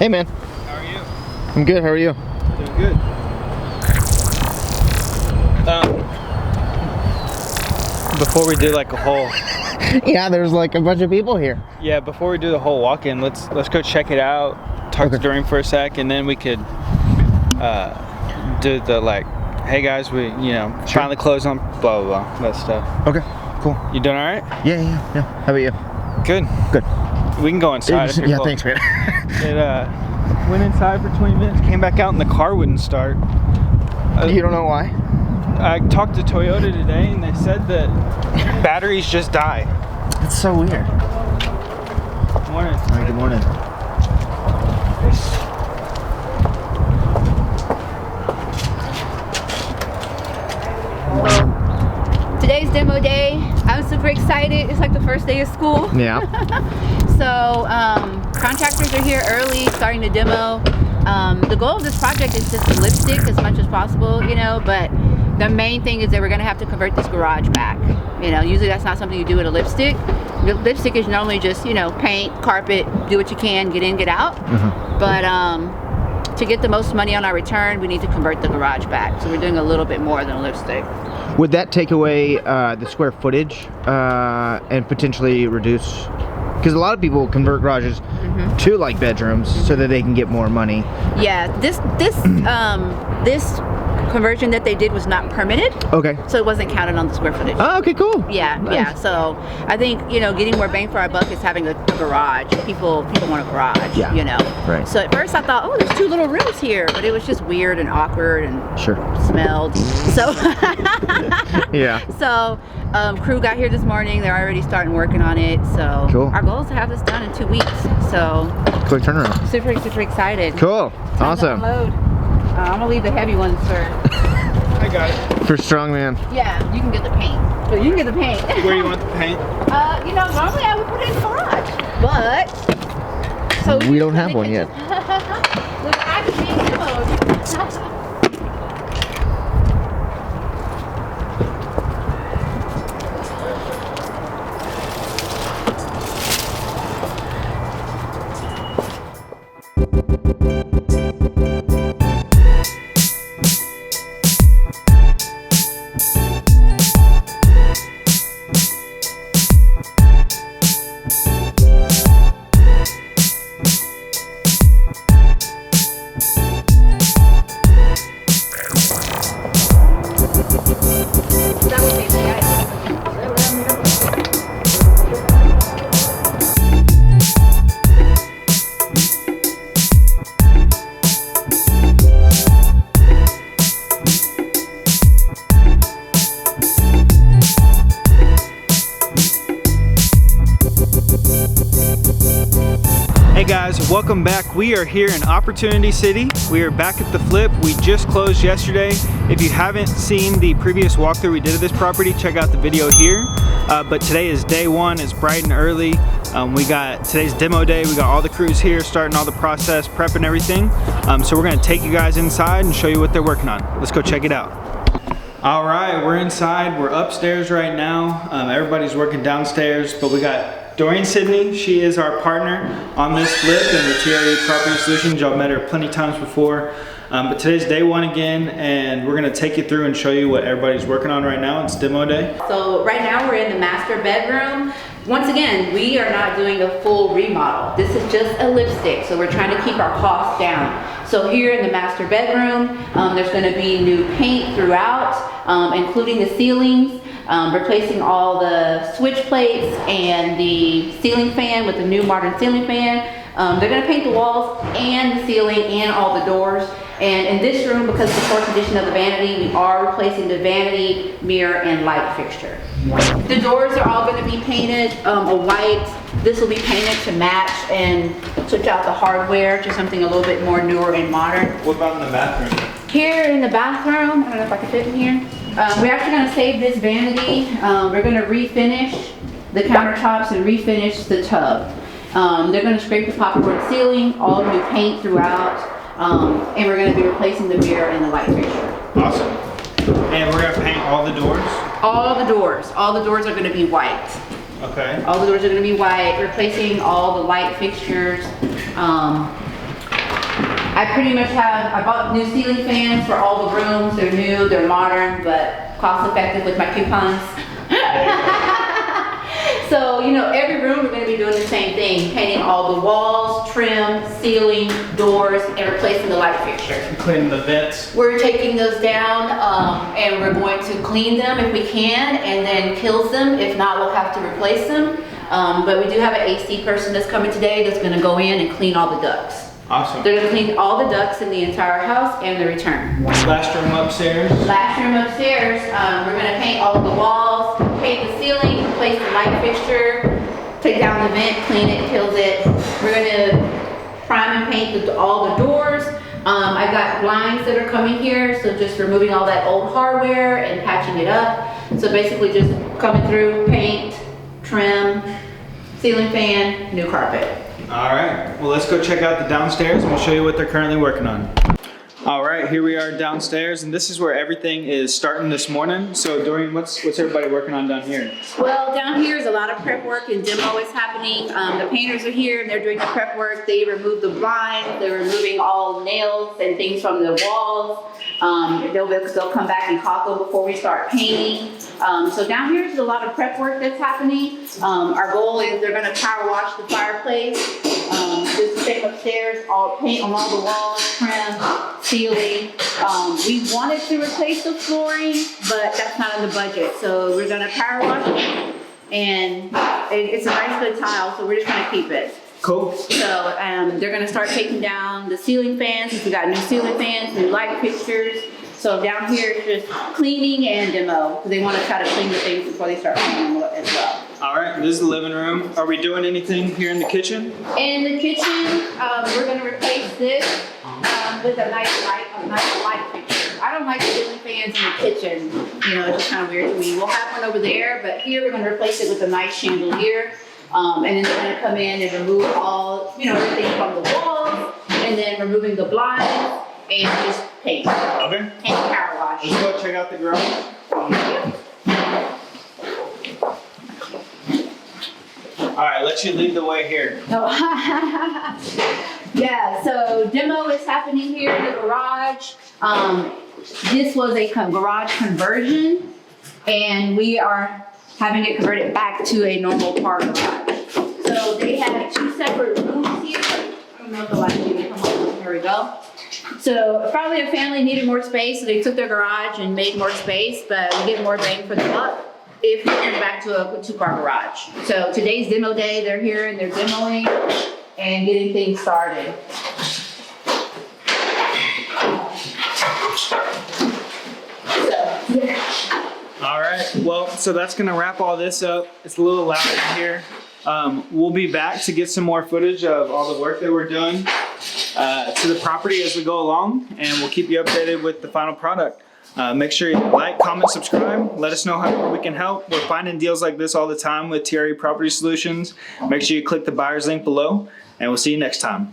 Hey man. How are you? I'm good, how are you? Doing good. Before we do like a whole... Yeah, there's like a bunch of people here. Yeah, before we do the whole walk-in, let's go check it out, talk to Doreen for a sec, and then we could do the like, hey guys, we, you know, finally close on blah, blah, blah, that stuff. Okay, cool. You doing all right? Yeah. How about you? Good. Good. We can go inside if you're cold. Thanks man. It went inside for 20 minutes, came back out and the car wouldn't start. You don't know why? I talked to Toyota today and they said that batteries just die. That's so weird. Morning. All right, good morning. Today's demo day. I'm super excited. It's like the first day of school. Yeah. So contractors are here early, starting the demo. The goal of this project is just to lipstick as much as possible, you know, but the main thing is that we're going to have to convert this garage back. You know, usually that's not something you do with a lipstick. Lipstick is normally just, you know, paint, carpet, do what you can, get in, get out. But to get the most money on our return, we need to convert the garage back. So we're doing a little bit more than a lipstick. Would that take away the square footage and potentially reduce? Because a lot of people convert garages to like bedrooms so that they can get more money. Yeah, this conversion that they did was not permitted. Okay. So it wasn't counted on the square footage. Oh, okay, cool. Yeah, nice. Yeah. So I think, you know, getting more bang for our buck is having a garage. People want a garage. Yeah. You know. Right. So at first I thought, oh, there's 2 little rooms here, but it was just weird and awkward and smelled. So. Yeah. So crew got here this morning. They're already starting working on it. So cool. Our goal is to have this done in 2 weeks. So. Quick turnaround. Super excited. Cool. Awesome. I'm gonna leave the heavy ones for. I got it. For strongman. Yeah, you can get the paint. So you can get the paint. Where do you want the paint? You know, normally I would put it in the garage, but so we don't have one yet. The garage is being demoed. Hey guys, welcome back. We are here in Opportunity City. We are back at the flip. We just closed yesterday. If you haven't seen the previous walkthrough we did of this property, check out the video here. But today is day 1. It's bright and early. We got today's demo day. We got all the crews here starting all the process, prepping everything. So we're gonna take you guys inside and show you what they're working on. Let's go check it out. All right, we're inside. We're upstairs right now. Everybody's working downstairs, but we got Doreen Sidney. She is our partner on this flip and the TRE Property Solutions. Y'all met her plenty of times before. But today's day 1 again, and we're gonna take you through and show you what everybody's working on right now. It's demo day. So right now we're in the master bedroom. Once again, we are not doing a full remodel. This is just a lipstick, so we're trying to keep our costs down. So here in the master bedroom, there's gonna be new paint throughout, including the ceilings. Replacing all the switch plates and the ceiling fan with the new modern ceiling fan. They're going to paint the walls and the ceiling and all the doors. And in this room, because of the poor condition of the vanity, we are replacing the vanity, mirror, and light fixture. The doors are all going to be painted a white. This will be painted to match and switch out the hardware to something a little bit more newer and modern. What about in the bathroom? Here in the bathroom, I don't know if I can fit in here. We're actually going to save this vanity. We're going to refinish the countertops and refinish the tub. They're going to scrape the popcorn ceiling, all new paint throughout, and we're going to be replacing the mirror and the light fixture. Awesome. And we're going to paint all the doors? All the doors. All the doors are going to be white. Okay. All the doors are going to be white, replacing all the light fixtures. I pretty much I bought new ceiling fans for all the rooms. They're new, they're modern, but cost effective with my coupons. So, you know, every room we're going to be doing the same thing, painting all the walls, trim, ceiling, doors, and replacing the light fixture. Cleaning the vents. We're taking those down and we're going to clean them if we can, and then kills them. If not, we'll have to replace them. But we do have an AC person that's coming today that's going to go in and clean all the ducts. Awesome. They're going to clean all the ducts in the entire house and the return. Last room upstairs. Last room upstairs, we're going to paint all of the walls, paint the ceiling, replace the light fixture, take down the vent, clean it, kills it. We're going to prime and paint all the doors. I've got blinds that are coming here, so just removing all that old hardware and patching it up. So basically just coming through, paint, trim, ceiling fan, new carpet. All right, well, let's go check out the downstairs and we'll show you what they're currently working on. All right, here we are downstairs, and this is where everything is starting this morning. So Dorian, what's everybody working on down here? Well, down here is a lot of prep work and demo is happening. The painters are here and they're doing the prep work. They removed the blinds, they're removing all nails and things from the walls. They'll come back and caulk them before we start painting. So down here is a lot of prep work that's happening. Our goal is they're gonna power wash the fireplace. Just the same upstairs, all paint on all the walls, trim, ceiling. We wanted to replace the flooring, but that's not in the budget. So we're gonna power wash it, and it's a nice good tile, so we're just gonna keep it. Cool. So they're gonna start taking down the ceiling fans, since we got new ceiling fans, new light fixtures. So down here it's just cleaning and demo, because they wanna try to clean the things before they start painting them as well. All right, this is the living room. Are we doing anything here in the kitchen? In the kitchen, we're gonna replace this with a nice light fixture. I don't like ceiling fans in the kitchen. You know, it's just kind of weird to me. We'll have one over there, but here we're gonna replace it with a nice chandelier. And then they're gonna come in and remove all, you know, everything from the walls, and then removing the blinds and just paint. Okay. And power wash. Let's go check out the garage. All right, let you lead the way here. Yeah, so demo is happening here in the garage. This was a garage conversion, and we are having it converted back to a normal car garage. So they had two separate rooms here. I don't know if the light can come on. Here we go. So probably a family needed more space, so they took their garage and made more space, but we get more bang for the buck if we turn it back to a two-car garage. So today's demo day, they're here and they're demoing and getting things started. All right, well, so that's gonna wrap all this up. It's a little loud in here. We'll be back to get some more footage of all the work that we're doing to the property as we go along, and we'll keep you updated with the final product. Make sure you like, comment, subscribe. Let us know how we can help. We're finding deals like this all the time with TRE Property Solutions. Make sure you click the buyer's link below, and we'll see you next time.